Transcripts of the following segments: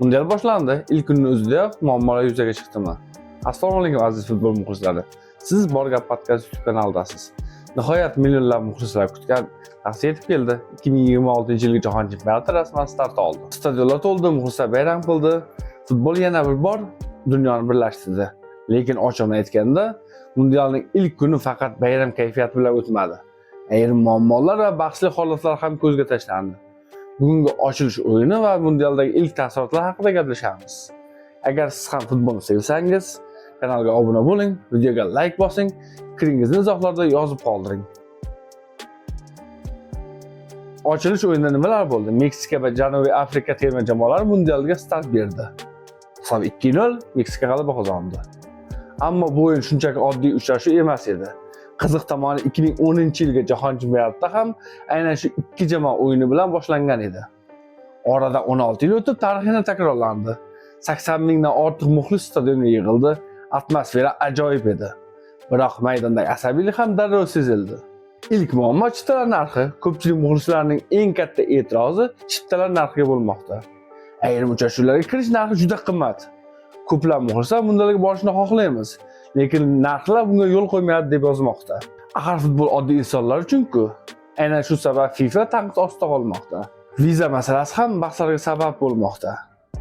Mundial boshlandi. Ilk kunning o'zidayoq muammolar yuzaga chiqdimi? Assalomu alaykum aziz futbol muxlislari. Siz Borgap podkast YouTube kanalidasiz. Nihoyat millionlab muxlislar kutgan lahza yetib keldi. 2026-yilgi Jahon chempionati rasman start oldi. Stadionlar to'ldi, muxlislar bayram qildi. Futbol yana bir bor dunyoni birlashtirdi. Lekin ochig'ini aytganda, Mundialning ilk kuni faqat bayram kayfiyati bilan o'tmadi. Ayrim muammolar va bahsli holatlar ham ko'zga tashlandi. Bugungi ochilish o'yini va Mundialdagi ilk taassurotlar haqida gaplashamiz. Agar siz ham futbolni sevsangiz, kanalga obuna bo'ling, videoga like bosing, fikringizni izohlarda yozib qoldiring. Ochilish o'yinida nimalar bo'ldi? Meksika va Janubiy Afrika terma jamoalari Mundialga start berdi. Hisob 2-0 Meksika g'alaba qozondi. Ammo bu o'yin shunchaki oddiy uchrashuv emas edi. Qiziq tomoni 2010-yilgi Jahon chempionatida ham aynan shu ikki jamoa o'yini bilan boshlangan edi. Oradan 16 yil o'tib tarixini takrorlandi. 80 mingdan ortiq muxlis stadionga yig'ildi. Atmosfera ajoyib edi. Biroq maydondagi asabiylik ham darrov sezildi. Ilk muammo chiptalar narxi. Ko'pchilik muxlislarning eng katta e'tirozi chiptalar narxiga bo'lmoqda. Ayrim uchrashuvlarga kirish narxi juda qimmat. Ko'plab muxlislar Mundialga borishni xohlaymiz, lekin narxlar bunga yo'l qo'ymayapti deb yozmoqda. Axir futbol oddiy insonlar uchun-ku. Aynan shu sabab FIFA tanqid ostida qolmoqda. Viza masalasi ham bahslarga sabab bo'lmoqda.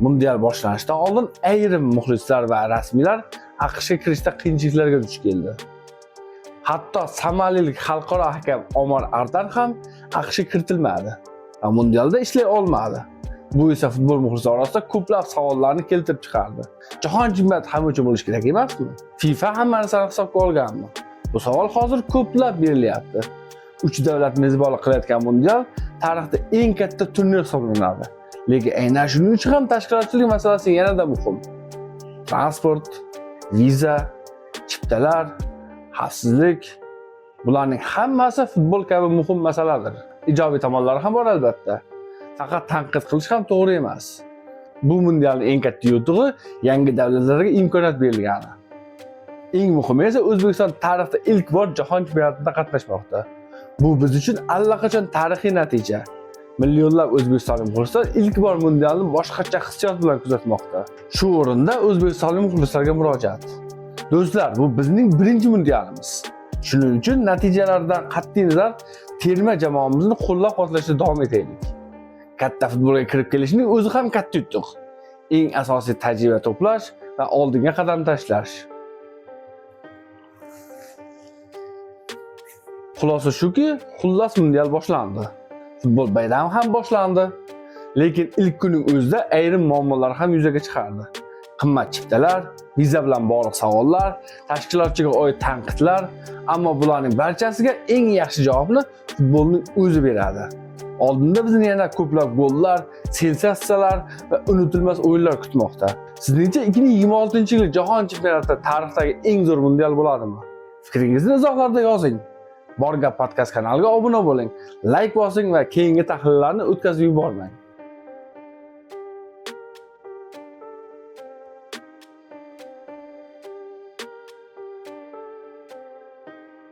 Mundial boshlanishidan oldin ayrim muxlislar va rasmiylar AQShga kirishda qiyinchiliklarga duch keldi. Hatto somalilik xalqaro hakam Omar Ardan ham AQShga kiritilmadi va Mundialda ishlay olmadi. Bu esa futbol muxlislari orasida ko'plab savollarni keltirib chiqardi. Jahon chempionati hamma uchun bo'lishi kerak emasmi? FIFA hammani sari hisobga olganmi? Bu savol hozir ko'plab berilyapti. 3 davlat mezbonlik qilayotgan Mundial tarixda eng katta turnir hisoblanadi. Lekin aynan shuning uchun ham tashkilotchilik masalasi yanada muhim. Transport, viza, chiptalar, xavfsizlik, bularning hammasi futbol kabi muhim masaladir. Ijobiy tomonlari ham bor albatta. Faqat tanqid qilish ham to'g'ri emas. Bu Mundialning eng katta yutug'i yangi davlatlarga imkoniyat berilgani. Eng muhimi esa O'zbekiston tarixda ilk bor jahon chempionatida qatnashmoqda. Bu biz uchun allaqachon tarixiy natija. Millionlab o'zbekistonlik muxlislar ilk bor Mundialni boshqacha hissiyot bilan kuzatmoqda. Shu o'rinda o'zbekistonlik muxlislarga murojaat. Do'stlar, bu bizning birinchi Mundialimiz. Shuning uchun natijalardan qat'iy nazar terma jamoamizni qo'llab-quvvatlashda davom etaylik. Katta futbolga kirib kelishning o'zi ham katta yutuq. Eng asosiy tajriba to'plash va oldinga qadam tashlash. Xulosa shuki, xullas Mundial boshlandi. Futbol bayrami ham boshlandi. Lekin ilk kunning o'zida ayrim muammolar ham yuzaga chiqardi. Qimmat chiptalar, viza bilan bog'liq savollar, tashkilotchiga oid tanqidlar, ammo bularning barchasiga eng yaxshi javobni futbolning o'zi beradi. Oldinda bizni yana ko'plab gollar, sensatsiyalar va unutilmas o'yinlar kutmoqda. Sizningcha 2026-yil Jahon chempionatida tarixdagi eng zo'r Mundial bo'ladimi? Fikringizni izohlarda yozing. Borgap podkast kanaliga obuna bo'ling, like bosing va keyingi tahlillarni o'tkazib yubormang.